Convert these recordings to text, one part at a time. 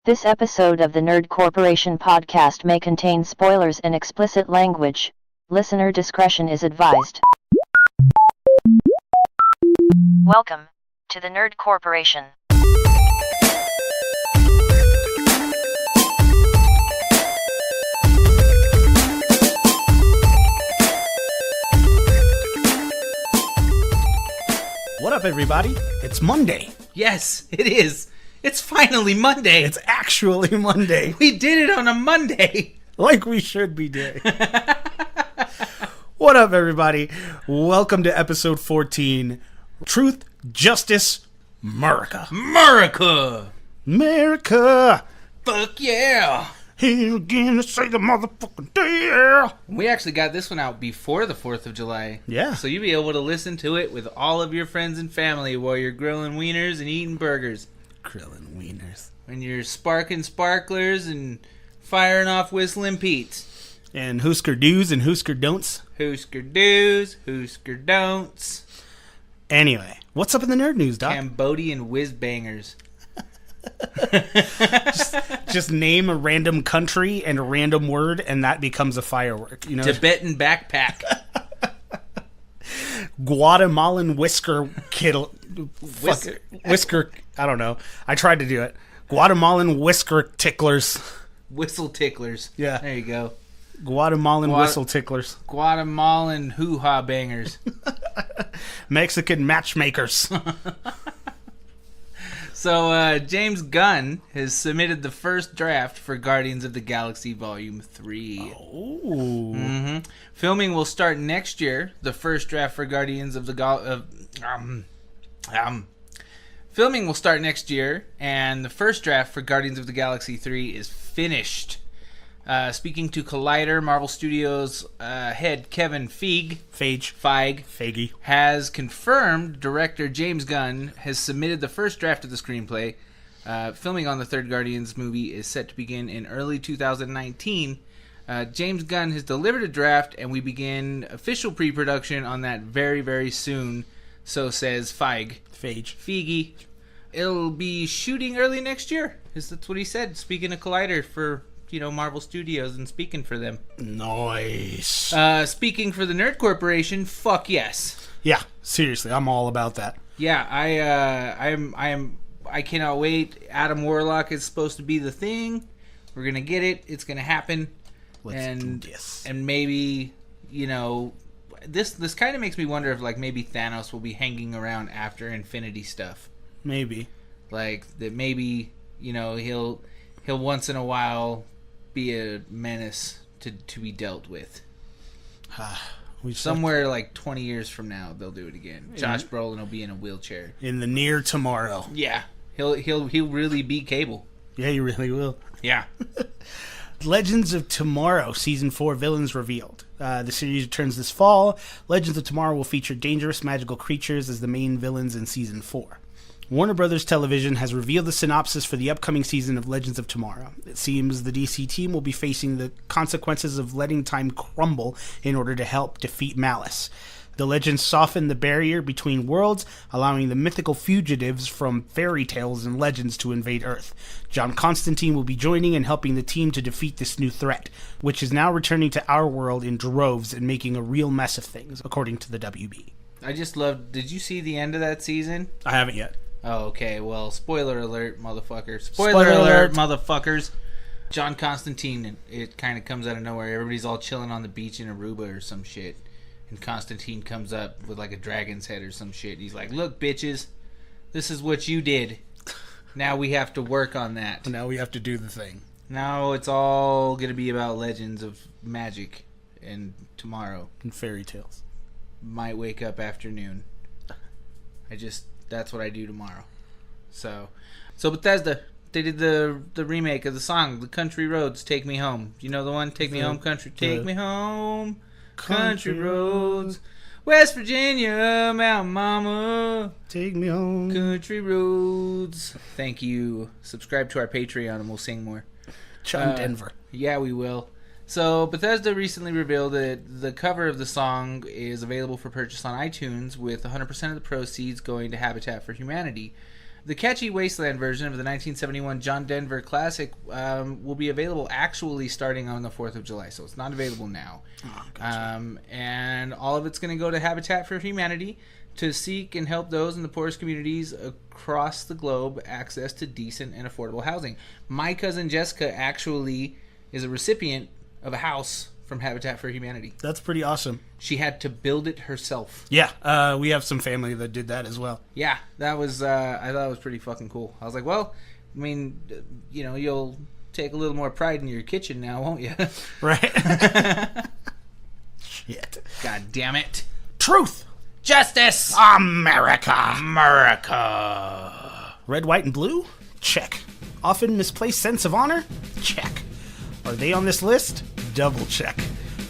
This episode of the Nerd Corporation podcast may contain spoilers and explicit language. Listener discretion is advised. Welcome to the Nerd Corporation. What up, everybody? It's Monday. Yes, it is. It's finally Monday. It's actually Monday. We did it on a Monday. Like we should be doing. What up, everybody? Welcome to episode 14. Truth, Justice, Murica. Murica. America. Fuck yeah. Here again to say the motherfucking day. We actually got this one out before the 4th of July. Yeah. So you'll be able to listen to it with all of your friends and family while you're grilling wieners and eating burgers. Grilling wieners. When you're sparking sparklers and firing off whistling Pete's. And Hoosker do's and Hoosker don'ts. Hoosker do's, Hoosker don'ts. Anyway, what's up in the nerd news, Doc? Cambodian whiz bangers. Just name a random country and a random word, and that becomes a firework. You know, Tibetan backpack. Guatemalan whisker kittle. Whisker. I don't know. I tried to do it. Guatemalan whisker ticklers. Whistle ticklers. Yeah. There you go. Guatemalan whistle ticklers. Guatemalan hoo-ha bangers. Mexican matchmakers. So, James Gunn has submitted the first draft for Guardians of the Galaxy Volume 3. Oh. Filming will start next year. The first draft for Guardians of the Filming will start next year, and the first draft for Guardians of the Galaxy 3 is finished. Speaking to Collider, Marvel Studios head Kevin Feige has confirmed director James Gunn has submitted the first draft of the screenplay. Filming on the third Guardians movie is set to begin in early 2019. James Gunn has delivered a draft, and we begin official pre-production on that very, very soon. So says Feige. It'll be shooting early next year. That's what he said. Speaking of Collider for Marvel Studios and speaking for them. Nice. Speaking for the Nerd Corporation, fuck yes. Yeah, seriously, I'm all about that. Yeah, I cannot wait. Adam Warlock is supposed to be the thing. We're gonna get it. It's gonna happen. Let's do this. And maybe, this kind of makes me wonder if maybe Thanos will be hanging around after Infinity stuff. Maybe. Maybe, he'll once in a while be a menace to be dealt with. Somewhere 20 years from now, they'll do it again. Josh Brolin will be in a wheelchair in the near tomorrow. Yeah, he'll really be Cable. Yeah, he really will. Yeah. Legends of Tomorrow Season 4 villains revealed. The series returns this fall. Legends of Tomorrow will feature dangerous magical creatures as the main villains in Season 4. Warner Brothers Television has revealed the synopsis for the upcoming season of Legends of Tomorrow. It seems the DC team will be facing the consequences of letting time crumble in order to help defeat malice. The legends soften the barrier between worlds, allowing the mythical fugitives from fairy tales and legends to invade Earth. John Constantine will be joining and helping the team to defeat this new threat, which is now returning to our world in droves and making a real mess of things, according to the WB. I just loved... Did you see the end of that season? I haven't yet. Oh, okay. Well, spoiler alert, motherfuckers. Spoiler alert, motherfuckers. John Constantine, it kind of comes out of nowhere. Everybody's all chilling on the beach in Aruba or some shit. And Constantine comes up with a dragon's head or some shit. He's like, look, bitches, this is what you did. Now we have to work on that. Now we have to do the thing. Now it's all going to be about legends of magic and tomorrow. And fairy tales. Might wake up afternoon. That's what I do tomorrow. So Bethesda, they did the remake of the song, The Country Roads, Take Me Home. You know the one? Take Me Home, Country. Take Me Home, Country Roads. West Virginia, Mountain Mama. Take me home. Country Roads. Thank you. Subscribe to our Patreon and we'll sing more. John Denver. Yeah, we will. So, Bethesda recently revealed that the cover of the song is available for purchase on iTunes, with 100% of the proceeds going to Habitat for Humanity. The catchy Wasteland version of the 1971 John Denver classic will be available actually starting on the 4th of July, so it's not available now. Oh, gotcha. And all of it's going to go to Habitat for Humanity to seek and help those in the poorest communities across the globe access to decent and affordable housing. My cousin Jessica actually is a recipient of a house from Habitat for Humanity. That's pretty awesome. She had to build it herself. Yeah, we have some family that did that as well. Yeah, that was, I thought it was pretty fucking cool. I was like, well, I mean, you'll take a little more pride in your kitchen now, won't you? Right? Shit. God damn it. Truth. Justice. America. America. Red, white, and blue? Check. Often misplaced sense of honor? Check. Are they on this list? Double check.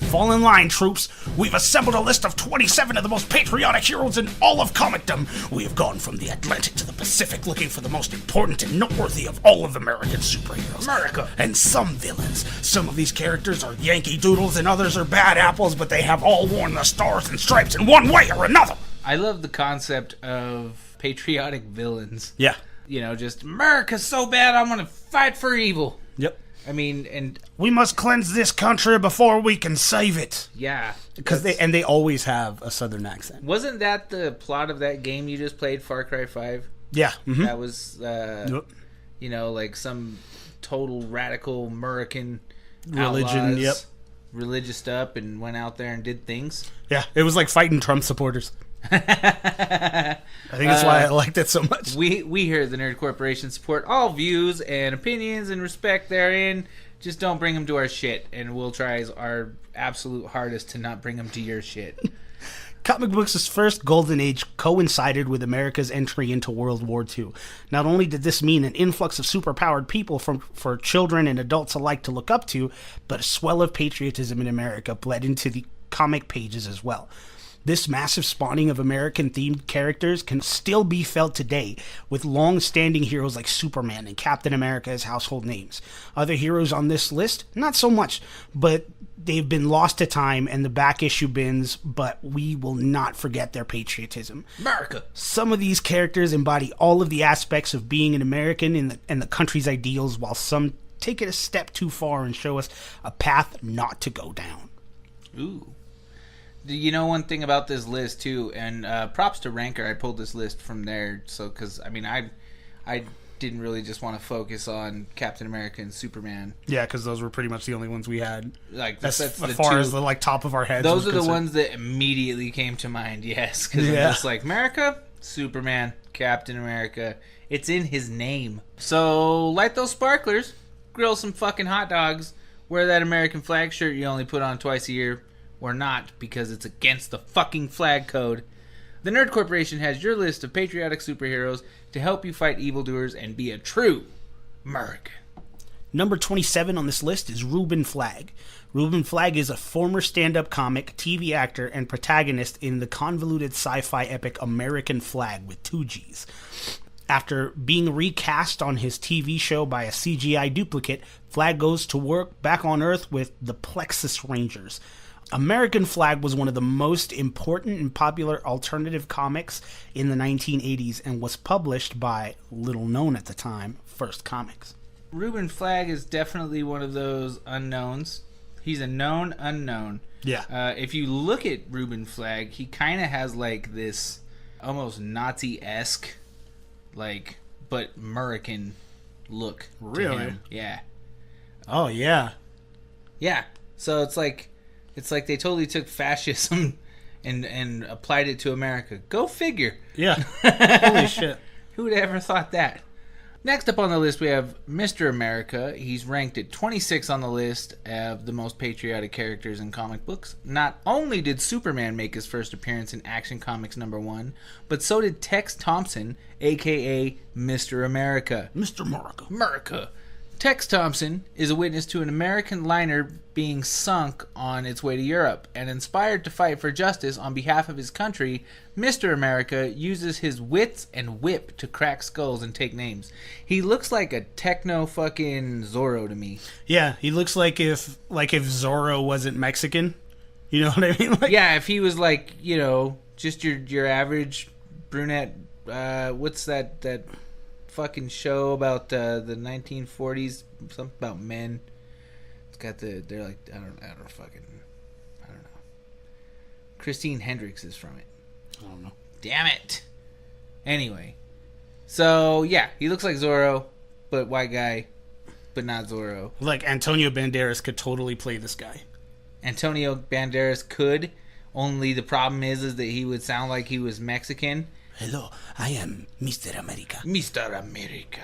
Fall in line, troops. We've assembled a list of 27 of the most patriotic heroes in all of comicdom. We have gone from the Atlantic to the Pacific looking for the most important and noteworthy of all of American superheroes. America. And some villains. Some of these characters are Yankee Doodles and others are bad apples, but they have all worn the stars and stripes in one way or another. I love the concept of patriotic villains. Yeah. Just America's so bad, I'm going to fight for evil. Yep. I mean, and we must cleanse this country before we can save it. Yeah, because they always have a southern accent. Wasn't that the plot of that game you just played, Far Cry 5? Yeah, mm-hmm. That was, like some total radical American religion, outlaws, yep, religious up, and went out there and did things. Yeah, it was like fighting Trump supporters. I think that's why I liked it so much. We here at the Nerd Corporation support all views and opinions and respect therein. Just don't bring them to our shit, and we'll try our absolute hardest to not bring them to your shit. Comic books' first golden age coincided with America's entry into World War II. Not only did this mean an influx of superpowered people for children and adults alike to look up to, but a swell of patriotism in America bled into the comic pages as well. This massive spawning of American-themed characters can still be felt today, with long-standing heroes like Superman and Captain America as household names. Other heroes on this list, not so much, but they've been lost to time and the back issue bins, but we will not forget their patriotism. America! Some of these characters embody all of the aspects of being an American and the country's ideals, while some take it a step too far and show us a path not to go down. Ooh. You know one thing about this list too, and props to Ranker. I pulled this list from there, because I didn't really just want to focus on Captain America and Superman. Yeah, because those were pretty much the only ones we had. Like that's as far as the top of our heads. Those are the ones that immediately came to mind. Yes, because I'm just like America, Superman, Captain America. It's in his name. So light those sparklers, grill some fucking hot dogs, wear that American flag shirt you only put on twice a year. Or not, because it's against the fucking flag code. The Nerd Corporation has your list of patriotic superheroes to help you fight evildoers and be a true American. Number 27 on this list is Reuben Flagg. Reuben Flagg is a former stand-up comic, TV actor, and protagonist in the convoluted sci-fi epic American Flagg with 2 G's. After being recast on his TV show by a CGI duplicate, Flagg goes to work back on Earth with the Plexus Rangers. American Flagg was one of the most important and popular alternative comics in the 1980s and was published by, little known at the time, First Comics. Reuben Flagg is definitely one of those unknowns. He's a known unknown. Yeah. If you look at Reuben Flagg, he kind of has like this almost Nazi-esque, but American look. Really? To him. Yeah. Oh, yeah. Yeah. So it's like they totally took fascism and applied it to America. Go figure. Yeah. Holy shit. Who would have ever thought that? Next up on the list, we have Mr. America. He's ranked at 26 on the list of the most patriotic characters in comic books. Not only did Superman make his first appearance in Action Comics #1, but so did Tex Thompson, a.k.a. Mr. America. Mr. America. America. Tex Thompson is a witness to an American liner being sunk on its way to Europe, and inspired to fight for justice on behalf of his country, Mr. America uses his wits and whip to crack skulls and take names. He looks like a techno fucking Zorro to me. Yeah, he looks like if Zorro wasn't Mexican. You know what I mean? Yeah, if he was just your average brunette. What's that fucking show about the 1940s, something about men. It's got they're like, I don't know. Christine Hendricks is from it. I don't know. Damn it. Anyway. So, yeah, he looks like Zorro, but white guy, but not Zorro. Like, Antonio Banderas could totally play this guy. Antonio Banderas could, only the problem is that he would sound like he was Mexican. Hello, I am Mr. America. Mr. America.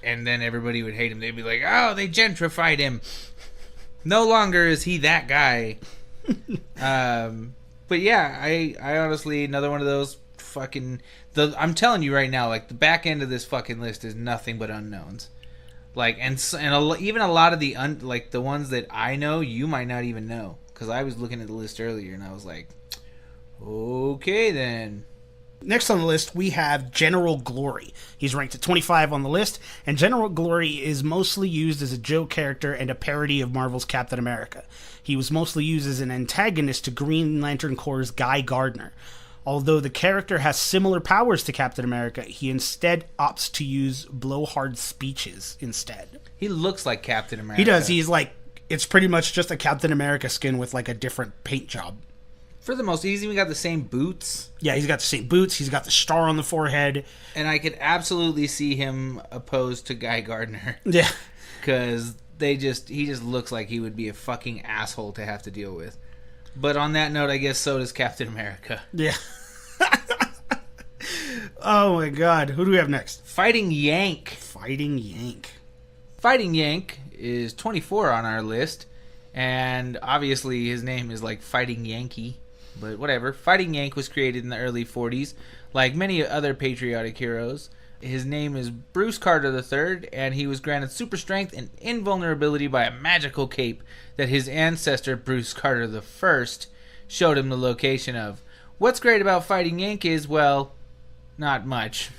And then everybody would hate him. They'd be like, oh, they gentrified him. No longer is he that guy. But yeah, I honestly, another one of those fucking... I'm telling you right now, like, the back end of this fucking list is nothing but unknowns. Like, even a lot of the the ones that I know, you might not even know. Because I was looking at the list earlier, and I was like, okay, then. Next on the list, we have General Glory. He's ranked at 25 on the list, and General Glory is mostly used as a joke character and a parody of Marvel's Captain America. He was mostly used as an antagonist to Green Lantern Corps' Guy Gardner. Although the character has similar powers to Captain America, he instead opts to use blowhard speeches instead. He looks like Captain America. He does. He's like, it's pretty much just a Captain America skin with like a different paint job. For the most, he's even got the same boots. Yeah, he's got the same boots. He's got the star on the forehead. And I could absolutely see him opposed to Guy Gardner. Yeah. Because he just looks like he would be a fucking asshole to have to deal with. But on that note, I guess so does Captain America. Yeah. Oh my god. Who do we have next? Fighting Yank. Fighting Yank. Fighting Yank is 24 on our list. And obviously his name is like Fighting Yankee. But whatever. Fighting Yank was created in the early 40s. Like many other patriotic heroes. His name is Bruce Carter III, and he was granted super strength and invulnerability by a magical cape that his ancestor, Bruce Carter I, showed him the location of. What's great about Fighting Yank is, well, not much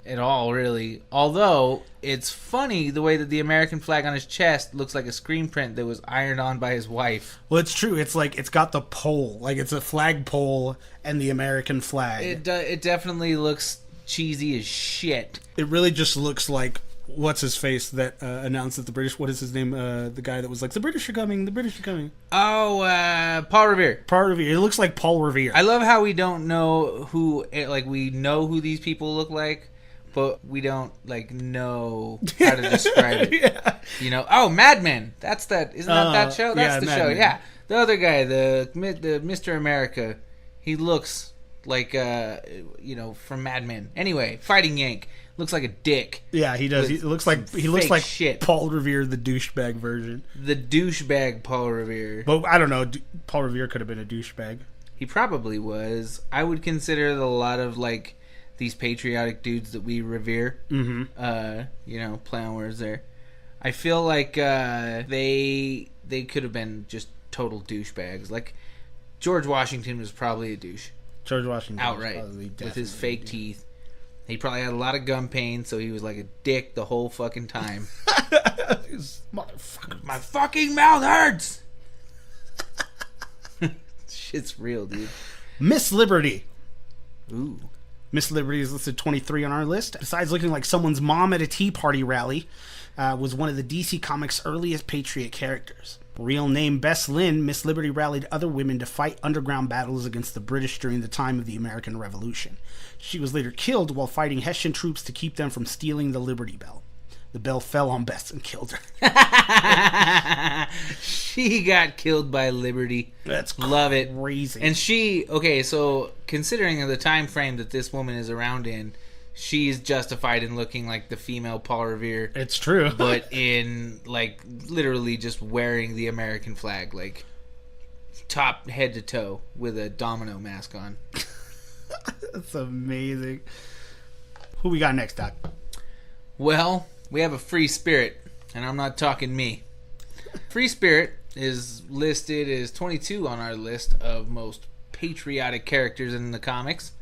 at all, really. Although, it's funny the way that the American flag on his chest looks like a screen print that was ironed on by his wife. Well, it's true. It's like, it's got the pole. Like, it's a flag pole and the American flag. It definitely looks cheesy as shit. It really just looks like what's his face that announced that the British, what is his name, the guy that was like, the British are coming. Oh, Paul Revere. It looks like Paul Revere. I love how we don't know who, like, we know who these people look like, but we don't, like, know how to describe it. Yeah. You know, oh, Mad Men. That's that. Isn't that show? That's the Mad show. Men. Yeah. The other guy, the Mr. America, he looks like, from Mad Men. Anyway, Fighting Yank looks like a dick. Yeah, he does. He looks like shit. Paul Revere, the douchebag version. The douchebag Paul Revere. But I don't know. Paul Revere could have been a douchebag. He probably was. I would consider a lot of like these patriotic dudes that we revere. Mm-hmm. Play on words there. I feel like they could have been just total douchebags. Like George Washington was probably a douche. George Washington outright with his fake teeth. He probably had a lot of gum pain, so he was like a dick the whole fucking time. Motherfucker, my fucking mouth hurts. Shit's real, dude. Miss Liberty. Ooh. Miss Liberty is listed 23 on our list. Besides looking like someone's mom at a Tea Party rally, was one of the DC Comics' earliest Patriot characters. Real name Bess Lynn, Miss Liberty rallied other women to fight underground battles against the British during the time of the American Revolution. She was later killed while fighting Hessian troops to keep them from stealing the Liberty Bell. The bell fell on Bess and killed her. She got killed by Liberty. That's Love it. Crazy. And so considering the time frame that this woman is around in, she's justified in looking like the female Paul Revere. It's true. But in, like, literally just wearing the American flag, like, top head to toe with a domino mask on. That's amazing. Who we got next, Doc? Well, we have a free spirit, and I'm not talking me. Free spirit is listed as 22 on our list of most patriotic characters in the comics.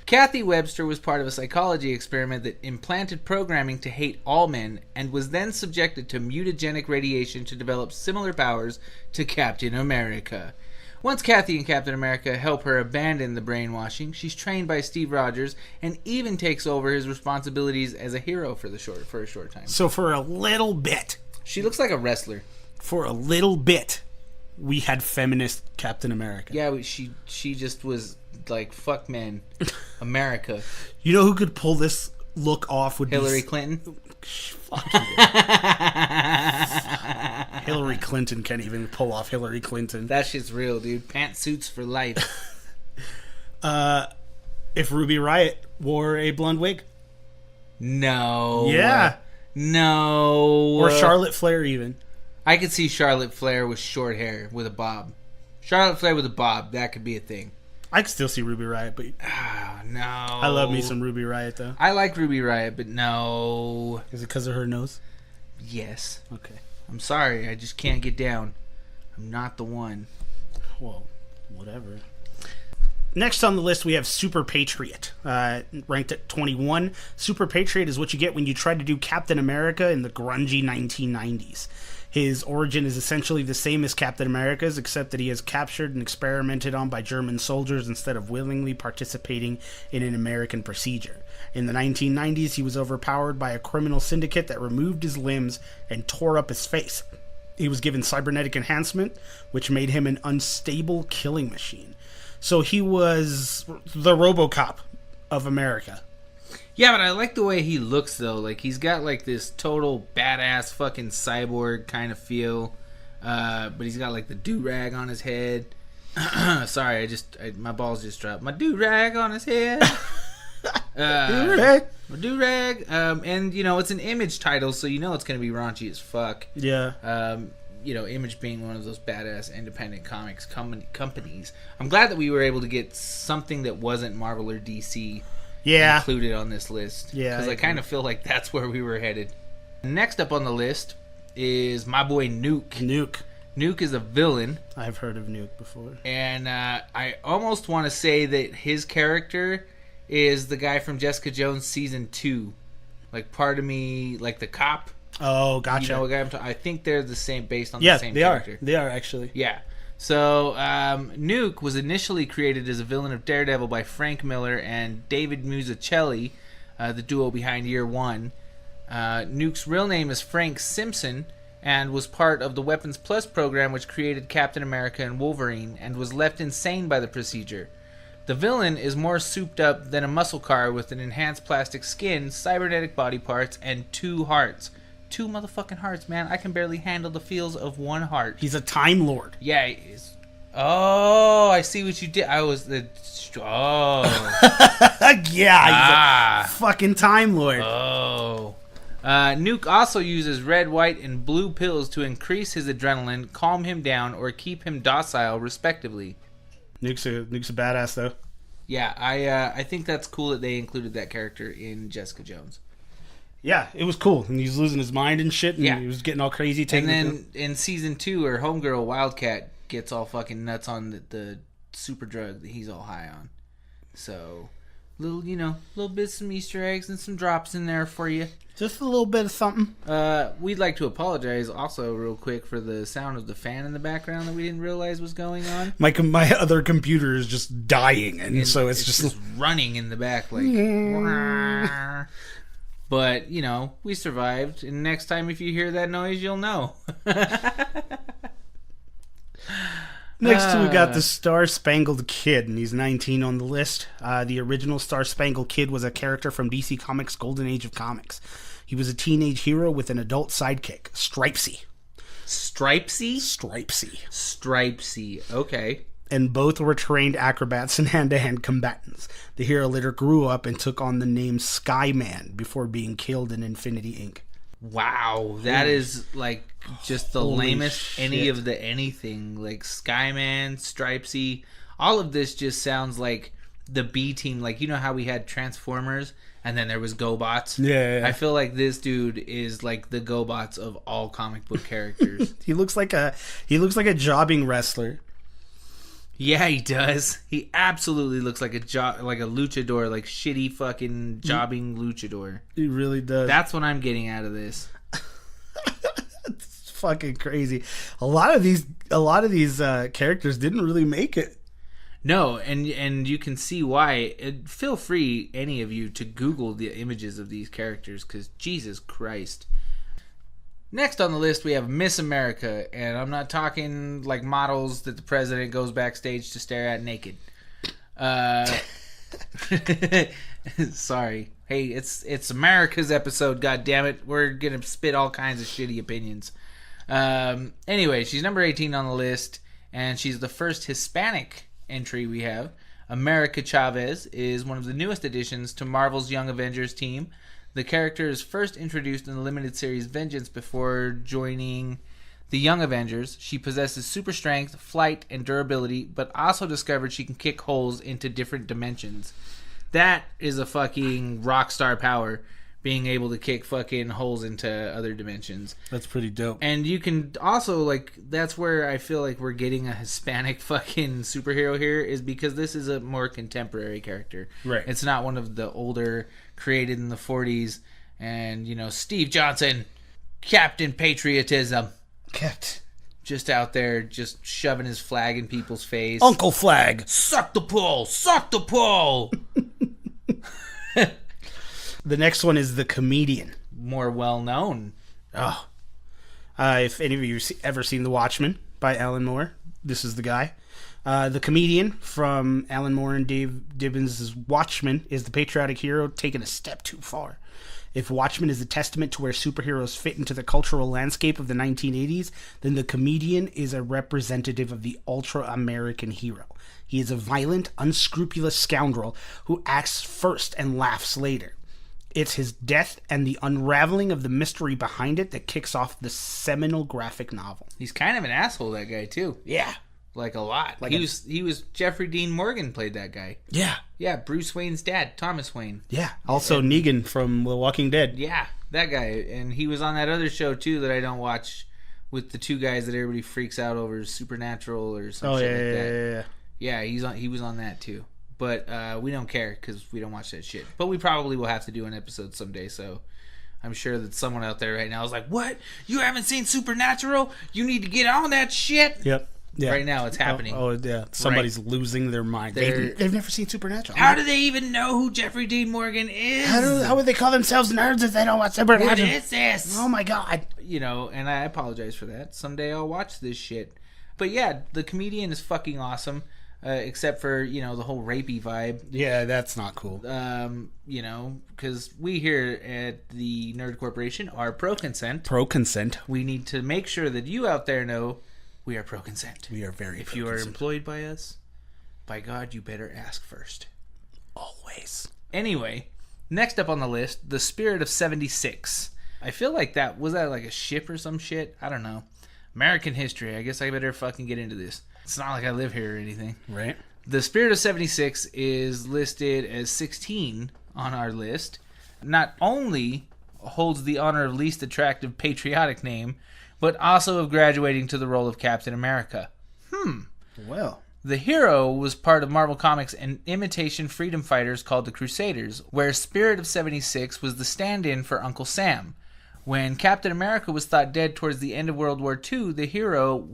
Kathy Webster was part of a psychology experiment that implanted programming to hate all men and was then subjected to mutagenic radiation to develop similar powers to Captain America. Once Kathy and Captain America help her abandon the brainwashing, she's trained by Steve Rogers and even takes over his responsibilities as a hero for a short time. So for a little bit, She looks like a wrestler. we had feminist Captain America. Yeah, she just was like, fuck men. America. You know who could pull this look off would Hillary be... Clinton? Fuck you. Hillary Clinton can't even pull off Hillary Clinton. That shit's real, dude. Pantsuits for life. If Ruby Riott wore a blonde wig. No. Yeah. No. Or Charlotte Flair even. I could see Charlotte Flair with short hair with a bob. Charlotte Flair with a bob, that could be a thing. I could still see Ruby Riott, but Oh, no. I love me some Ruby Riott, though. I like Ruby Riott, but no. Is it because of her nose? Yes. Okay. I'm sorry, I just can't get down. I'm not the one. Well, whatever. Next on the list, we have Super Patriot, ranked at 21. Super Patriot is what you get when you try to do Captain America in the grungy 1990s. His origin is essentially the same as Captain America's, except that he is captured and experimented on by German soldiers instead of willingly participating in an American procedure. In the 1990s, he was overpowered by a criminal syndicate that removed his limbs and tore up his face. He was given cybernetic enhancement, which made him an unstable killing machine. So he was the RoboCop of America. Yeah, but I like the way he looks, though. Like, he's got, like, this total badass fucking cyborg kind of feel. But he's got, like, the do-rag on his head. Sorry, my balls just dropped. My do-rag on his head. Do-rag. My do-rag. And, you know, it's an Image title, so you know it's going to be raunchy as fuck. Yeah. You know, Image being one of those badass independent comics companies. I'm glad that we were able to get something that wasn't Marvel or DC included on this list. Yeah. Because I kind of feel like that's where we were headed. Next up on the list is my boy Nuke. Nuke is a villain. I've heard of Nuke before. And I almost want to say that his character is the guy from Jessica Jones Season 2. Like, part of me, like the cop. Oh, gotcha. You know what guy I'm I think they're the same, based on the same character. Yeah, they are actually. Yeah. So, Nuke was initially created as a villain of Daredevil by Frank Miller and David Mazzucchelli, the duo behind Year One. Nuke's real name is Frank Simpson and was part of the Weapons Plus program, which created Captain America and Wolverine, and was left insane by the procedure. The villain is more souped up than a muscle car with an enhanced plastic skin, cybernetic body parts, and 2 hearts. 2 motherfucking hearts, man. I can barely handle the feels of 1 heart. He's a Time Lord. Yeah, he is. Oh, I see what you did. I was the... Oh. Yeah, he's a fucking Time Lord. Oh. Nuke also uses red, white, and blue pills to increase his adrenaline, calm him down, or keep him docile, respectively. Nuke's a badass, though. Yeah, I think that's cool that they included that character in Jessica Jones. Yeah, it was cool. And he was losing his mind and shit, and Yeah. he was getting all crazy. And then in Season 2, her homegirl, Wildcat, gets all fucking nuts on the super drug that he's all high on. So, little bits, some Easter eggs and some drops in there for you. Just a little bit of something. We'd like to apologize also real quick for the sound of the fan in the background that we didn't realize was going on. My other computer is just dying, and so it's just running in the back like... But, we survived, and next time if you hear that noise, you'll know. Next, we got the Star Spangled Kid, and he's 19 on the list. The original Star Spangled Kid was a character from DC Comics' Golden Age of Comics. He was a teenage hero with an adult sidekick, Stripesy. Stripesy, okay. And both were trained acrobats and hand-to-hand combatants. The hero later grew up and took on the name Skyman before being killed in Infinity Inc. Wow, that is like just the lamest shit. anything. Like Skyman, Stripesy, all of this just sounds like the B team. Like, you know how we had Transformers and then there was GoBots? Yeah. I feel like this dude is like the GoBots of all comic book characters. He looks like a jobbing wrestler. Yeah, he does. He absolutely looks like a luchador, like shitty fucking jobbing luchador. He really does. That's what I'm getting out of this. fucking crazy. A lot of these characters didn't really make it. No, and you can see why. Feel free, any of you, to Google the images of these characters, because Jesus Christ. Next on the list, we have Miss America, and I'm not talking like models that the president goes backstage to stare at naked. Sorry. Hey, it's America's episode, goddammit. We're gonna spit all kinds of shitty opinions. Anyway, she's number 18 on the list, and she's the first Hispanic entry we have. America Chavez is one of the newest additions to Marvel's Young Avengers team. The character is first introduced in the limited series Vengeance before joining the Young Avengers. She possesses super strength, flight, and durability, but also discovered she can kick holes into different dimensions. That is a fucking rock star power, being able to kick fucking holes into other dimensions. That's pretty dope. And you can also, like, that's where I feel like we're getting a Hispanic fucking superhero here, is because this is a more contemporary character. Right. It's not one of the older, created in the 40s, and, you know, Steve Johnson, Captain Patriotism. Just out there, just shoving his flag in people's face. Uncle Flag. Suck the pull! Suck the pull! The next one is The Comedian. More well-known. Oh. If any of you ever seen The Watchmen by Alan Moore, this is the guy. The Comedian from Alan Moore and Dave Gibbons' Watchmen is the patriotic hero taken a step too far. If Watchmen is a testament to where superheroes fit into the cultural landscape of the 1980s, then The Comedian is a representative of the ultra-American hero. He is a violent, unscrupulous scoundrel who acts first and laughs later. It's his death and the unraveling of the mystery behind it that kicks off the seminal graphic novel. He's kind of an asshole, that guy, too. Yeah. Like, a lot. Like he was Jeffrey Dean Morgan played that guy. Yeah. Yeah, Bruce Wayne's dad, Thomas Wayne. Yeah. Also Negan from The Walking Dead. Yeah, that guy. And he was on that other show, too, that I don't watch, with the two guys that everybody freaks out over, Supernatural or something like that. Yeah, he was on that, too. But we don't care because we don't watch that shit. But we probably will have to do an episode someday, so I'm sure that someone out there right now is like, what? You haven't seen Supernatural? You need to get on that shit? Yep. Yeah. Right now it's happening. Oh yeah. Somebody's losing their mind. They've never seen Supernatural. How do they even know who Jeffrey Dean Morgan is? How would they call themselves nerds if they don't watch Supernatural? What is this? Oh my god. You know, and I apologize for that. Someday I'll watch this shit. But yeah, The Comedian is fucking awesome. Except for, you know, the whole rapey vibe. Yeah, that's not cool. You know, because we here at the Nerd Corporation are pro-consent. Pro-consent. We need to make sure that you out there know we are pro-consent. We are very If you are employed by us, by God, you better ask first. Always. Anyway, next up on the list, The Spirit of 76. I feel like was that like a ship or some shit? I don't know. American history. I guess I better fucking get into this. It's not like I live here or anything. Right. The Spirit of 76 is listed as 16 on our list. Not only holds the honor of least attractive patriotic name, but also of graduating to the role of Captain America. Well. The hero was part of Marvel Comics and imitation freedom fighters called the Crusaders, where Spirit of 76 was the stand-in for Uncle Sam. When Captain America was thought dead towards the end of World War II, the hero,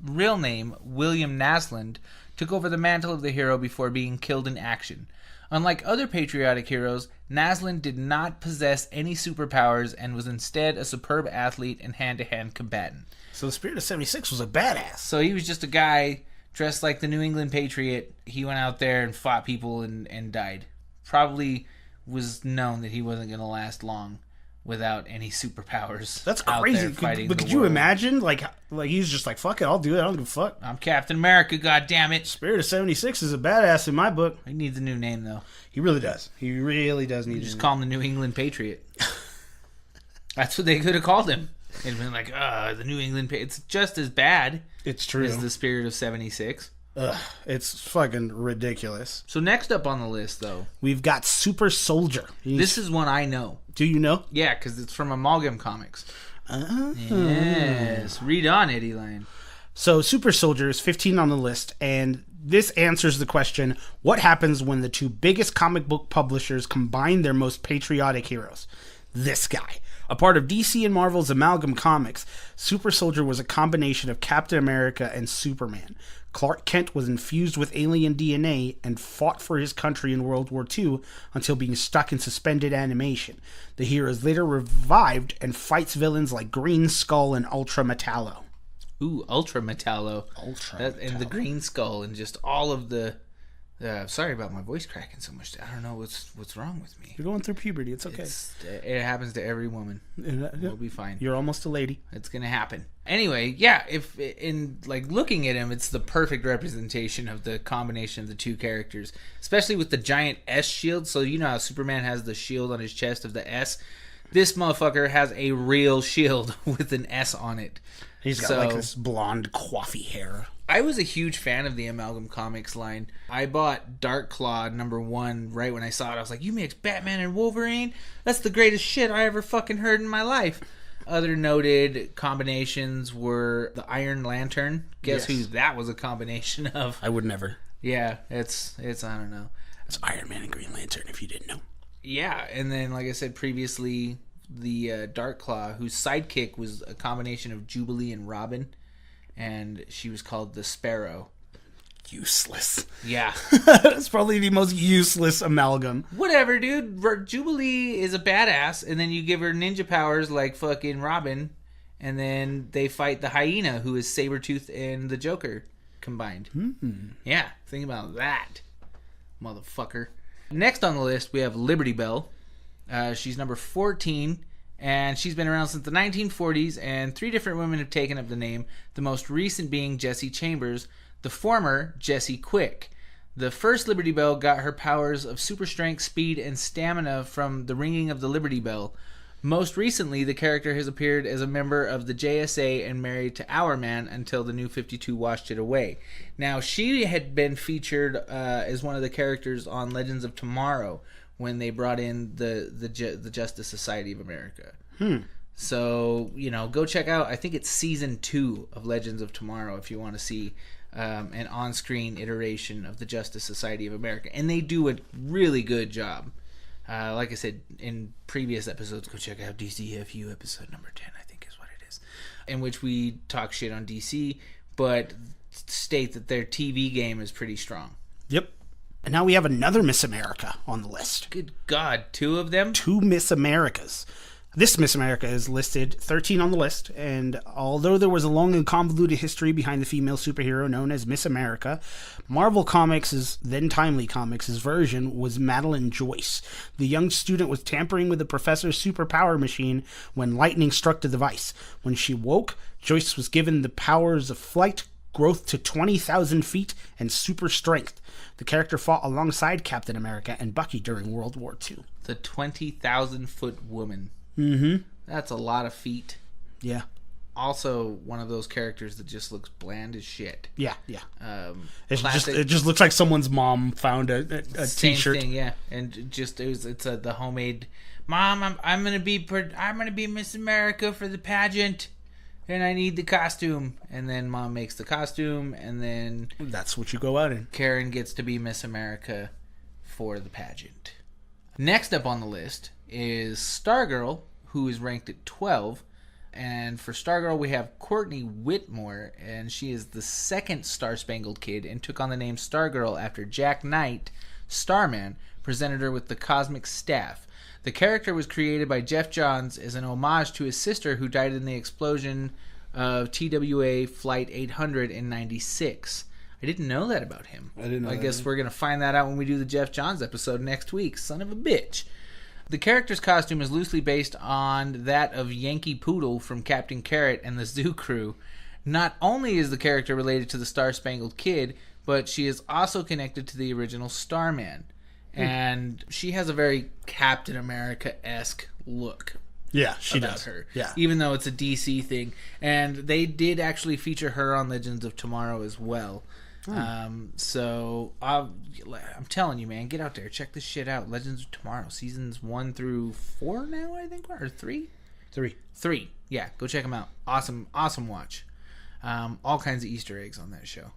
real name William Nasland, took over the mantle of the hero before being killed in action. Unlike other patriotic heroes, Nasland did not possess any superpowers and was instead a superb athlete and hand-to-hand combatant. So the Spirit of 76 was a badass. So he was just a guy dressed like the New England Patriot. He went out there and fought people and died. Probably was known that he wasn't going to last long without any superpowers. That's crazy. But could you imagine? Like he's just like, fuck it, I'll do it. I don't give a fuck. I'm Captain America, goddammit. Spirit of 76 is a badass in my book. He needs a new name, though. He really does. He really does need to just call him the New England Patriot. That's what they could have called him. They'd been like, the New England Patriot. It's just as bad. It's true. As the Spirit of 76. It's fucking ridiculous. So next up on the list, though, we've got Super Soldier. This is one I know. Do you know? Yeah, because it's from Amalgam Comics. Yes. Read on, Eddie Lane. So Super Soldier is 15 on the list, and this answers the question, what happens when the two biggest comic book publishers combine their most patriotic heroes? This guy. A part of DC and Marvel's Amalgam Comics, Super Soldier was a combination of Captain America and Superman. Clark Kent was infused with alien DNA and fought for his country in World War II until being stuck in suspended animation. The hero is later revived and fights villains like Green Skull and Ultra Metallo. Ooh, Ultra Metallo. And the Green Skull and just all of the... sorry about my voice cracking so much. I don't know what's wrong with me. You're going through puberty. It's okay. It happens to every woman. We'll be fine. You're almost a lady. It's going to happen. Anyway, yeah, if in like looking at him, it's the perfect representation of the combination of the two characters, especially with the giant S shield. So you know how Superman has the shield on his chest of the S? This motherfucker has a real shield with an S on it. He's got like this blonde, coiffy hair. I was a huge fan of the Amalgam Comics line. I bought Dark Claw #1 right when I saw it. I was like, you mix Batman and Wolverine? That's the greatest shit I ever fucking heard in my life. Other noted combinations were the Iron Lantern. Guess who that was a combination of? I would never. Yeah, it's I don't know. It's Iron Man and Green Lantern, if you didn't know. Yeah, and then, like I said previously, the Dark Claw, whose sidekick was a combination of Jubilee and Robin, and she was called the Sparrow. Useless. Yeah. That's probably the most useless amalgam. Whatever, dude. Jubilee is a badass, and then you give her ninja powers like fucking Robin, and then they fight the Hyena, who is Sabretooth and the Joker combined. Mm-hmm. Yeah, think about that, motherfucker. Next on the list, we have Liberty Bell. She's number 14, and she's been around since the 1940s, and 3 different women have taken up the name, the most recent being Jessie Chambers, the former Jessie Quick. The first Liberty Bell got her powers of super strength, speed, and stamina from the ringing of the Liberty Bell. Most recently, the character has appeared as a member of the JSA and married to Our Man until the New 52 washed it away. Now, she had been featured as one of the characters on Legends of Tomorrow when they brought in the Justice Society of America. So, go check out, I think it's season 2 of Legends of Tomorrow if you want to see an on-screen iteration of the Justice Society of America. And they do a really good job. Like I said in previous episodes, go check out DCFU episode number 10, I think is what it is, in which we talk shit on DC, but state that their TV game is pretty strong. Yep. And now we have another Miss America on the list. Good God, 2 of them? 2 Miss Americas. This Miss America is listed 13 on the list, and although there was a long and convoluted history behind the female superhero known as Miss America, Marvel Comics' then Timely Comics' version was Madeline Joyce. The young student was tampering with the professor's superpower machine when lightning struck the device. When she woke, Joyce was given the powers of flight, growth to 20,000 feet, and super strength. The character fought alongside Captain America and Bucky during World War II. The 20,000-foot woman. Mm-hmm. That's a lot of feet. Yeah. Also, one of those characters that just looks bland as shit. Yeah. Classic, it just looks like someone's mom found a same t-shirt. Thing, yeah, and it's the homemade. Mom, I'm gonna be Miss America for the pageant, and I need the costume. And then Mom makes the costume, and then that's what you go out in. Karen gets to be Miss America for the pageant. Next up on the list is Stargirl, who is ranked at 12. And for Stargirl, we have Courtney Whitmore, and she is the second Star-Spangled Kid and took on the name Stargirl after Jack Knight, Starman, presented her with the Cosmic Staff. The character was created by Jeff Johns as an homage to his sister who died in the explosion of TWA Flight 800 in 96. I didn't know that about him. I didn't know I that guess either. we're going to find that out when we do the Jeff Johns episode next week. Son of a bitch. The character's costume is loosely based on that of Yankee Poodle from Captain Carrot and the Zoo Crew. Not only is the character related to the Star-Spangled Kid, but she is also connected to the original Starman. And she has a very Captain America-esque look. Yeah, she about does. Her. Yeah. Even though it's a DC thing. And they did actually feature her on Legends of Tomorrow as well. So I'm telling you, man, get out there, check this shit out. Legends of Tomorrow, seasons 1 through 4 now, I think, or 3. 3. Yeah, go check them out. Awesome watch. All kinds of Easter eggs on that show.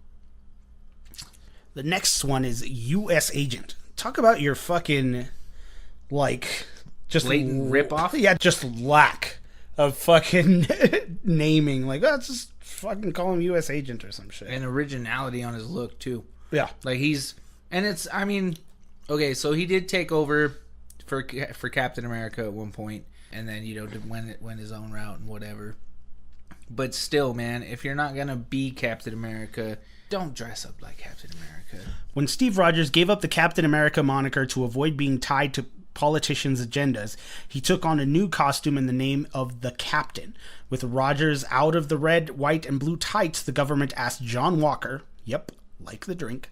The next one is U.S. Agent. Talk about your fucking just blatant ripoff. Yeah, just lack of fucking naming. Like, oh, just fucking call him U.S. Agent or some shit. And originality on his look too. Yeah, like I mean, okay, so he did take over for Captain America at one point, and then went his own route and whatever. But still, man, if you're not gonna be Captain America, don't dress up like Captain America. When Steve Rogers gave up the Captain America moniker to avoid being tied to politicians' agendas, he took on a new costume in the name of the Captain. With Rogers out of the red, white, and blue tights, the government asked John Walker, yep, like the drink,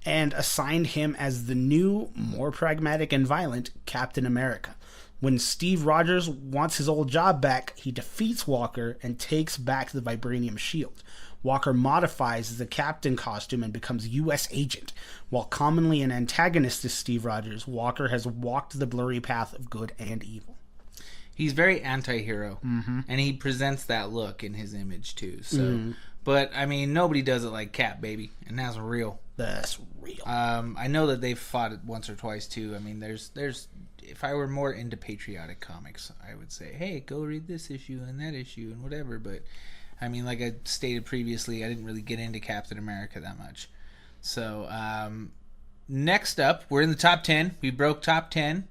and assigned him as the new, more pragmatic and violent Captain America. When Steve Rogers wants his old job back, he defeats Walker and takes back the vibranium shield. Walker modifies the captain costume and becomes U.S. Agent. While commonly an antagonist to Steve Rogers, Walker has walked the blurry path of good and evil. He's very anti-hero, and he presents that look in his image too. So, but I mean, nobody does it like Cap, baby, and that's real. That's real. I know that they've fought it once or twice too. I mean, there's. If I were more into patriotic comics, I would say, hey, go read this issue and that issue and whatever. But I mean, like I stated previously, I didn't really get into Captain America that much. So next up, we're in the top 10. We broke top 10,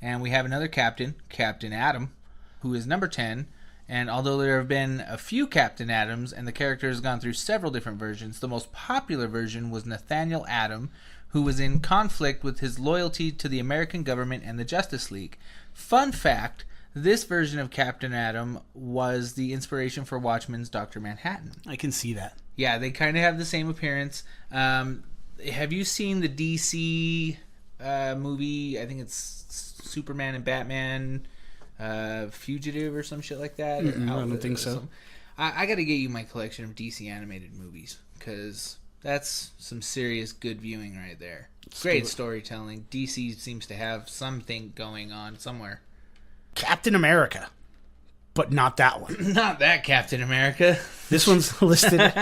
and we have another captain, Captain Atom, who is number 10. And although there have been a few Captain Atoms, and the character has gone through several different versions, the most popular version was Nathaniel Atom, who was in conflict with his loyalty to the American government and the Justice League. Fun fact, this version of Captain Atom was the inspiration for Watchmen's Dr. Manhattan. I can see that. Yeah, they kind of have the same appearance. Have you seen the DC movie? I think it's Superman and Batman Fugitive or some shit like that. I don't think so. I got to get you my collection of DC animated movies, because that's some serious good viewing right there. Great storytelling. DC seems to have something going on somewhere. Captain America, but not that one. Not that Captain America. This one's listed.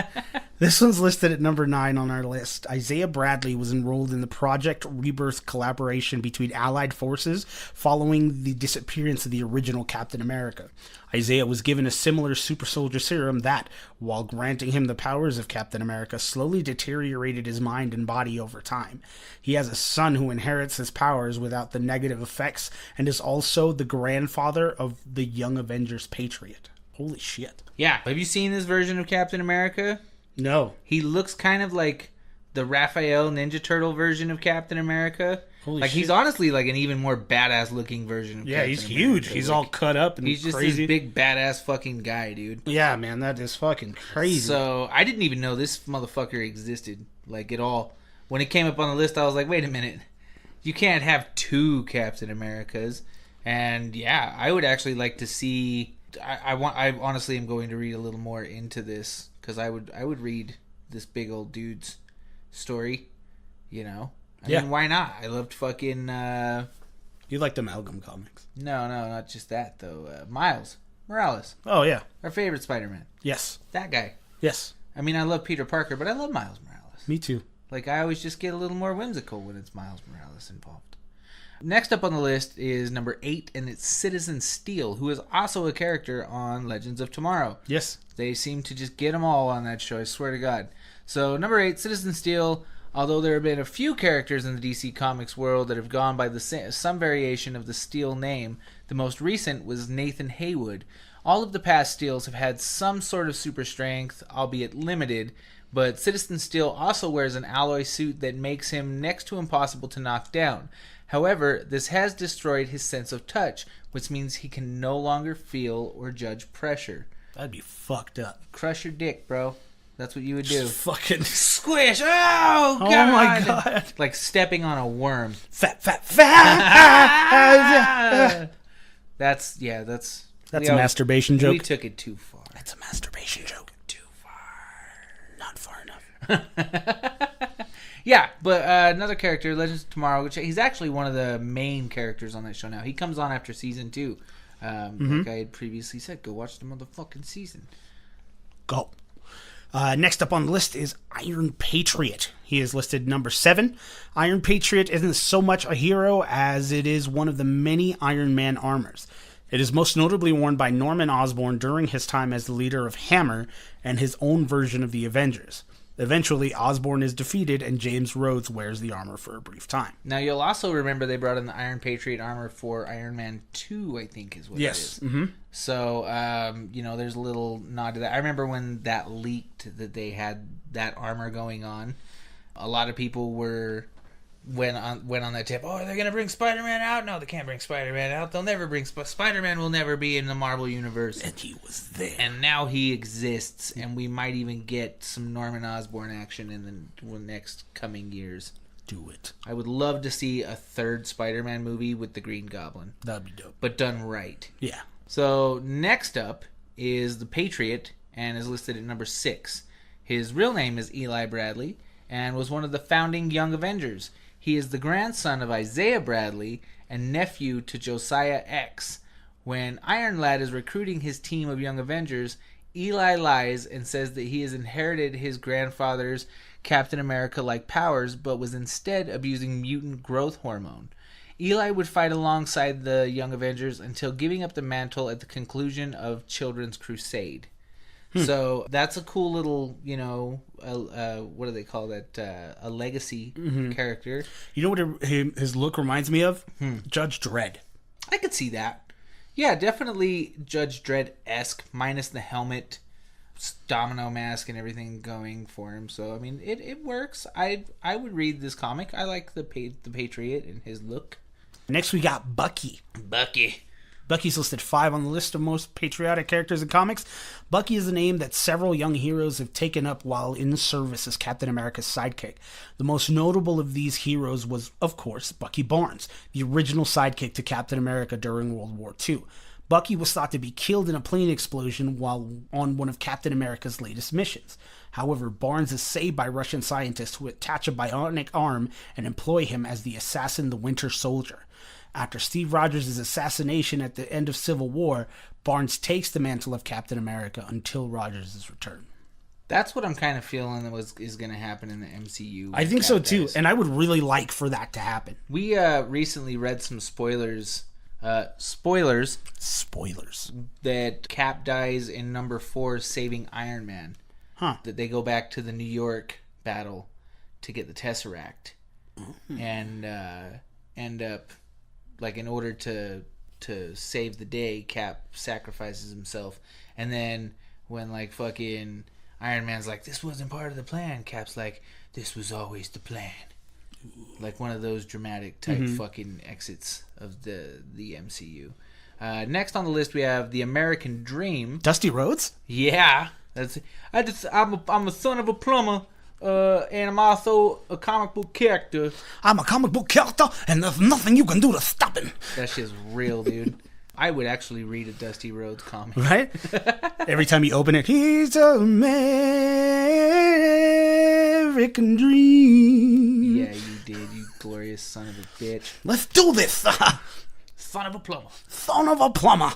This one's listed at number 9 on our list. Isaiah Bradley was enrolled in the Project Rebirth collaboration between Allied forces following the disappearance of the original Captain America. Isaiah was given a similar super soldier serum that, while granting him the powers of Captain America, slowly deteriorated his mind and body over time. He has a son who inherits his powers without the negative effects and is also the grandfather of the Young Avengers Patriot. Holy shit. Yeah. Have you seen this version of Captain America? No. He looks kind of like the Raphael Ninja Turtle version of Captain America. Holy like shit. He's honestly like an even more badass looking version of Captain he's America. huge. He's like, all cut up and he's just crazy. this big badass fucking guy, dude. Yeah, man, that is fucking crazy. So I didn't even know this motherfucker existed, like, at all. When it came up on the list, I was like, wait a minute. You can't have 2 Captain Americas. And yeah, I would actually like to see. I honestly am going to read a little more into this, because I would read this big old dude's story, you know. I mean, why not? I loved fucking You like the Amalgam comics? No, not just that though. Miles Morales. Oh yeah, our favorite Spider-Man. Yes, that guy. Yes. I mean, I love Peter Parker, but I love Miles Morales. Me too. Like, I always just get a little more whimsical when it's Miles Morales involved. Next up on the list is number 8, and it's Citizen Steel, who is also a character on Legends of Tomorrow. Yes. They seem to just get them all on that show, I swear to God. So, number 8, Citizen Steel. Although there have been a few characters in the DC Comics world that have gone by some variation of the Steel name, the most recent was Nathan Haywood. All of the past Steels have had some sort of super strength, albeit limited, but Citizen Steel also wears an alloy suit that makes him next to impossible to knock down. However, this has destroyed his sense of touch, which means he can no longer feel or judge pressure. That'd be fucked up. Crush your dick, bro. That's what you would do. Just fucking squish. Oh, God. Oh, my God. Like stepping on a worm. Fat. That's a masturbation joke. We took it too far. That's a masturbation joke. Too far. Not far enough. Yeah, but another character, Legends of Tomorrow, which he's actually one of the main characters on that show now. He comes on after season 2. Like I had previously said, go watch the motherfucking season. Go. Next up on the list is Iron Patriot. He is listed number 7. Iron Patriot isn't so much a hero as it is one of the many Iron Man armors. It is most notably worn by Norman Osborn during his time as the leader of Hammer and his own version of the Avengers. Eventually, Osborn is defeated and James Rhodes wears the armor for a brief time. Now, you'll also remember they brought in the Iron Patriot armor for Iron Man 2, I think is what it is. Mm-hmm. So, there's a little nod to that. I remember when that leaked that they had that armor going on. A lot of people went on that tip. Oh, they're going to bring Spider-Man out? No, they can't bring Spider-Man out. They'll never bring... Spider-Man will never be in the Marvel Universe. And he was there. And now he exists, and we might even get some Norman Osborn action in the next coming years. Do it. I would love to see a third Spider-Man movie with the Green Goblin. That'd be dope. But done right. Yeah. So, next up is the Patriot, and is listed at number 6. His real name is Eli Bradley, and was one of the founding Young Avengers. He is the grandson of Isaiah Bradley and nephew to Josiah X. When Iron Lad is recruiting his team of Young Avengers, Eli lies and says that he has inherited his grandfather's Captain America-like powers, but was instead abusing mutant growth hormone. Eli would fight alongside the Young Avengers until giving up the mantle at the conclusion of Children's Crusade. So that's a cool little, what do they call that? A legacy character. You know what his look reminds me of? Judge Dredd. I could see that. Yeah, definitely Judge Dredd-esque, minus the helmet, domino mask, and everything going for him. So, I mean, it works. I would read this comic. I like the Patriot and his look. Next, we got Bucky. Bucky's listed 5 on the list of most patriotic characters in comics. Bucky is a name that several young heroes have taken up while in service as Captain America's sidekick. The most notable of these heroes was, of course, Bucky Barnes, the original sidekick to Captain America during World War II. Bucky was thought to be killed in a plane explosion while on one of Captain America's latest missions. However, Barnes is saved by Russian scientists who attach a bionic arm and employ him as the assassin, the Winter Soldier. After Steve Rogers' assassination at the end of Civil War, Barnes takes the mantle of Captain America until Rogers' return. That's what I'm kind of feeling is going to happen in the MCU. I think so too, and I would really like for that to happen. We recently read some spoilers. Spoilers. That Cap dies in number 4 saving Iron Man. That they go back to the New York battle to get the Tesseract. And end up... Like, in order to save the day, Cap sacrifices himself. And then when, like, fucking Iron Man's like, this wasn't part of the plan, Cap's like, this was always the plan. Like one of those dramatic type fucking exits of the MCU. Next on the list, we have The American Dream. Dusty Rhodes? Yeah. I'm a son of a plumber. And I'm also a comic book character. I'm a comic book character, and there's nothing you can do to stop him. That shit's real, dude. I would actually read a Dusty Rhodes comic. Right? Every time you open it, he's an American dream. Yeah, you did, you glorious son of a bitch. Let's do this. Son of a plumber. Son of a plumber.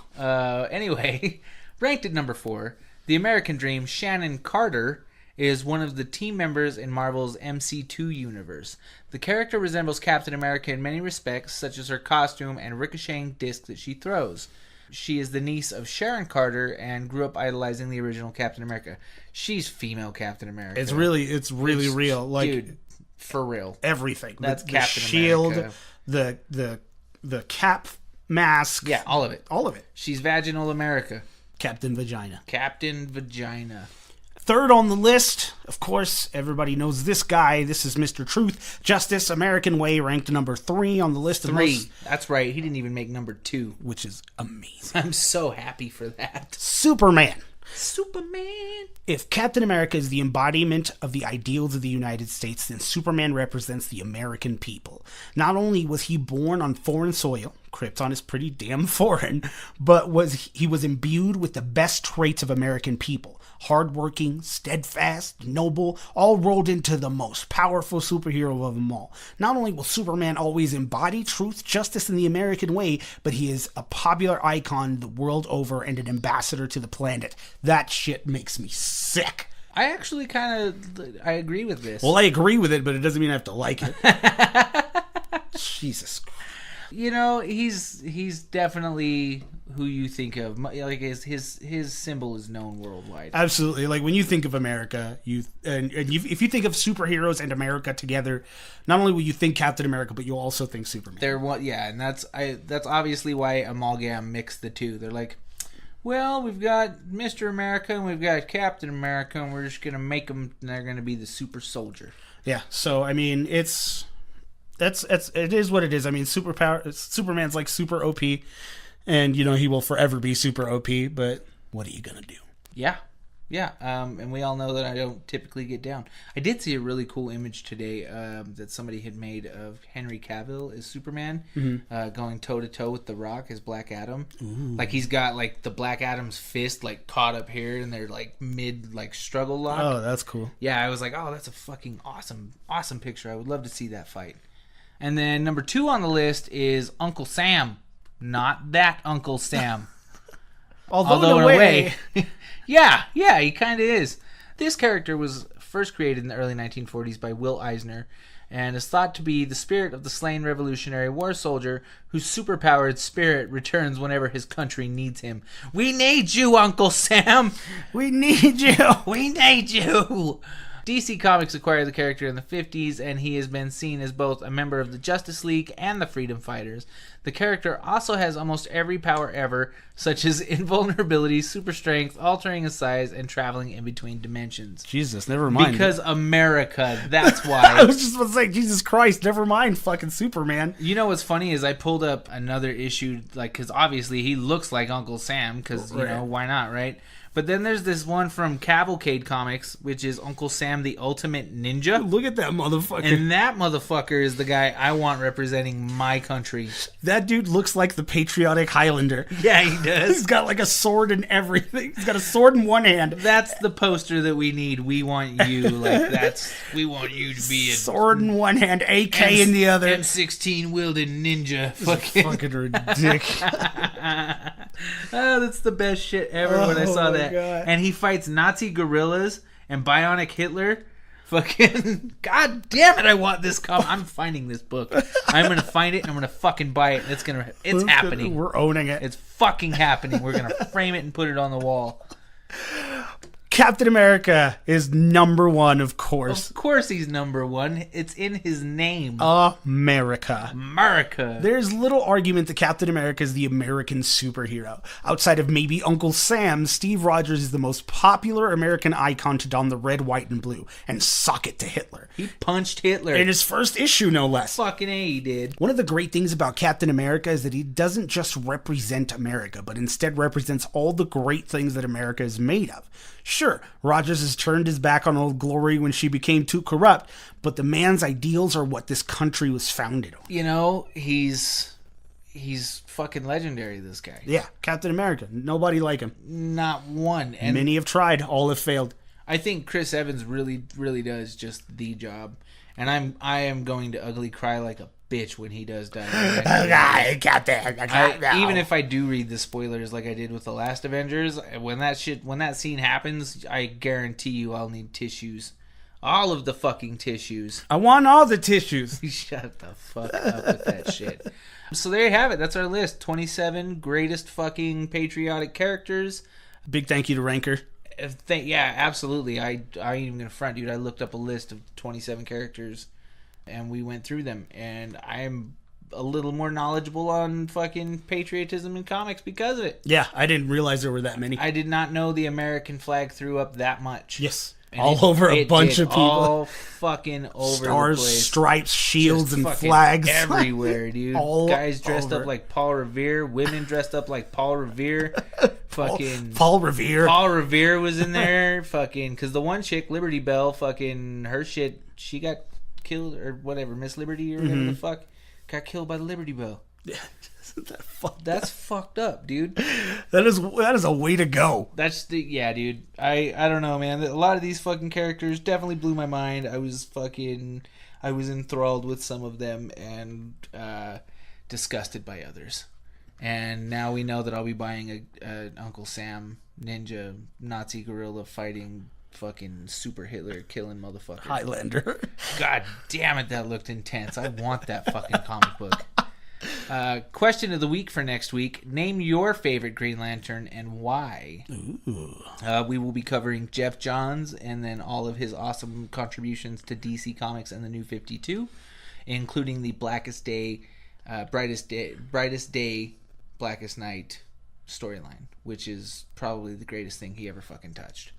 Anyway, ranked at number 4, The American Dream, Shannon Carter, is one of the team members in Marvel's MC2 universe. The character resembles Captain America in many respects, such as her costume and ricocheting disc that she throws. She is the niece of Sharon Carter and grew up idolizing the original Captain America. She's female Captain America. It's really real. Like, dude, for real. Everything. That's the Captain shield, America. The cap mask. Yeah, all of it. All of it. She's Vaginal America. Captain Vagina. Captain Vagina. Third on the list, of course, everybody knows this guy. This is Mr. Truth, Justice, American Way, ranked number 3 on the list of 3. That's right. He didn't even make number 2. Which is amazing. I'm so happy for that. Superman. If Captain America is the embodiment of the ideals of the United States, then Superman represents the American people. Not only was he born on foreign soil, Krypton is pretty damn foreign, but he was imbued with the best traits of American people. Hardworking, steadfast, noble, all rolled into the most powerful superhero of them all. Not only will Superman always embody truth, justice, and the American way, but he is a popular icon the world over and an ambassador to the planet. That shit makes me sick. I actually I agree with this. Well, I agree with it, but it doesn't mean I have to like it. Jesus Christ. You know, he's definitely who you think of. Like his symbol is known worldwide. Absolutely. Like when you think of America, if you think of superheroes and America together, not only will you think Captain America, but you'll also think Superman. And that's obviously why Amalgam mixed the two. They're like, well, we've got Mr. America and we've got Captain America, and we're just gonna make them. And they're gonna be the super soldier. Yeah. So I mean, it is what it is. I mean, Superman's like super OP, and you know he will forever be super OP. But what are you gonna do? Yeah. And we all know that I don't typically get down. I did see a really cool image today that somebody had made of Henry Cavill as Superman, going toe to toe with The Rock as Black Adam. Ooh. Like he's got like the Black Adam's fist like caught up here, and they're like mid like struggle lock. Oh, that's cool. Yeah, I was like, oh, that's a fucking awesome picture. I would love to see that fight. And then number 2 on the list is Uncle Sam. Not that Uncle Sam. Although in a way. Yeah, he kind of is. This character was first created in the early 1940s by Will Eisner and is thought to be the spirit of the slain Revolutionary War soldier whose superpowered spirit returns whenever his country needs him. We need you, Uncle Sam! We need you! We need you! DC Comics acquired the character in the 50s, and he has been seen as both a member of the Justice League and the Freedom Fighters. The character also has almost every power ever, such as invulnerability, super strength, altering his size, and traveling in between dimensions. Jesus, never mind. Because America, that's why. I was just about to say, Jesus Christ, never mind fucking Superman. You know what's funny is I pulled up another issue, like, because obviously he looks like Uncle Sam, because, you know, why not, right? But then there's this one from Cavalcade Comics, which is Uncle Sam the Ultimate Ninja. Look at that motherfucker. And that motherfucker is the guy I want representing my country. That dude looks like the patriotic Highlander. Yeah, he does. He's got like a sword and everything. He's got a sword in one hand. That's the poster that we need. We want you. We want you to be a sword in one hand, AK in the other. M16 wielding ninja. Fucking ridiculous. Oh, that's the best shit ever when I saw that. God. And he fights Nazi gorillas and bionic Hitler. Fucking god damn it! I want this comic. I'm finding this book. I'm gonna find it and I'm gonna fucking buy it. It's happening. We're owning it. It's fucking happening. We're gonna frame it and put it on the wall. Captain America is number 1, of course. Of course he's number 1. It's in his name. America. There's little argument that Captain America is the American superhero. Outside of maybe Uncle Sam, Steve Rogers is the most popular American icon to don the red, white, and blue and sock it to Hitler. He punched Hitler. In his first issue, no less. Fucking A, he did. One of the great things about Captain America is that he doesn't just represent America, but instead represents all the great things that America is made of. Sure, Rogers has turned his back on Old Glory when she became too corrupt, but the man's ideals are what this country was founded on. You know, he's fucking legendary, this guy. Yeah, Captain America. Nobody like him. Not one. And many have tried, all have failed. I think Chris Evans really, really does just the job. And I am going to ugly cry like a bitch when he does die. Even if I do read the spoilers like I did with the last Avengers, when that scene happens, I guarantee you I'll need tissues. All of the fucking tissues. I want all the tissues. Shut the fuck up with that shit. So there you have it. That's our list. 27 greatest fucking patriotic characters. Big thank you to Ranker. Yeah, absolutely. I ain't even gonna front, dude. I looked up a list of 27 characters and we went through them, and I'm a little more knowledgeable on fucking patriotism in comics because of it. Yeah, I didn't realize there were that many. I did not know the American flag threw up that much. Yes. And all over a bunch of people. All fucking over Stars, the place. Stripes, shields, just and flags. Everywhere, dude. All guys dressed over. up like Paul Revere. Women dressed up like Paul Revere. Fucking Paul Revere. Paul Revere was in there. Fucking, because the one chick, Liberty Bell, fucking, her shit, she got killed, or whatever, Miss Liberty, or whatever the fuck, got killed by the Liberty Bell. Yeah. That's fucked up, dude. That is a way to go. Yeah, dude. I don't know, man. A lot of these fucking characters definitely blew my mind. I was enthralled with some of them and disgusted by others. And now we know that I'll be buying a Uncle Sam ninja Nazi gorilla fighting fucking super Hitler killing motherfucker. Highlander. God damn it, that looked intense. I want that fucking comic book. Question of the week for next week. Name your favorite Green Lantern and why. We will be covering Jeff Johns and then all of his awesome contributions to DC Comics and the New 52, including the Brightest Day, Blackest Night storyline, which is probably the greatest thing he ever fucking touched.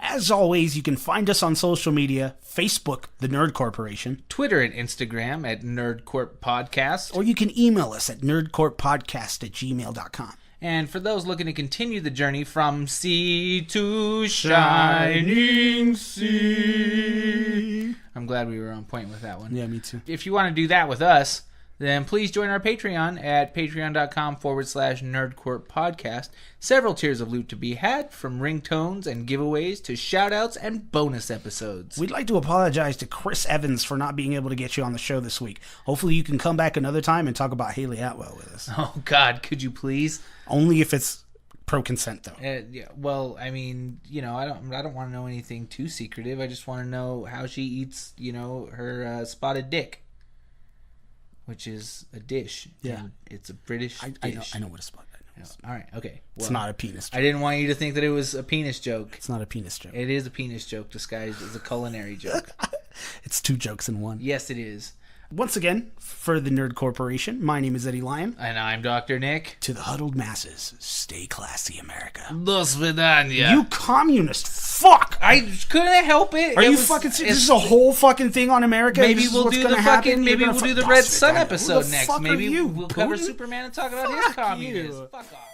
As always, you can find us on social media, Facebook, The Nerd Corporation. Twitter and Instagram at NerdCorp Podcast. Or you can email us at nerdcorppodcast@gmail.com. And for those looking to continue the journey from sea to shining sea. I'm glad we were on point with that one. Yeah, me too. If you want to do that with us, then please join our Patreon at patreon.com/nerdcorp podcast. Several tiers of loot to be had, from ringtones and giveaways to shoutouts and bonus episodes. We'd like to apologize to Chris Evans for not being able to get you on the show this week. Hopefully you can come back another time and talk about Haley Atwell with us. Oh, God, could you please? Only if it's pro consent, though. Yeah, well, I mean, I don't want to know anything too secretive. I just want to know how she eats, her spotted dick. Which is a dish. Yeah. It's a British dish. I know what a spot is. All right, okay. Well, it's not a penis joke. I didn't want you to think that it was a penis joke. It's not a penis joke. It is a penis joke disguised as a culinary joke. It's two jokes in one. Yes, it is. Once again, for the Nerd Corporation, my name is Eddie Lyon. And I'm Dr. Nick. To the huddled masses, stay classy, America. Do svidaniya. You communist fuck! I couldn't help it. Are you fucking serious? This is a whole fucking thing on America? Maybe we'll do the fucking, maybe we'll do the Red Sun episode Fuck next. Maybe you, we'll cover Putin? Superman and talk about his communism. Fuck off.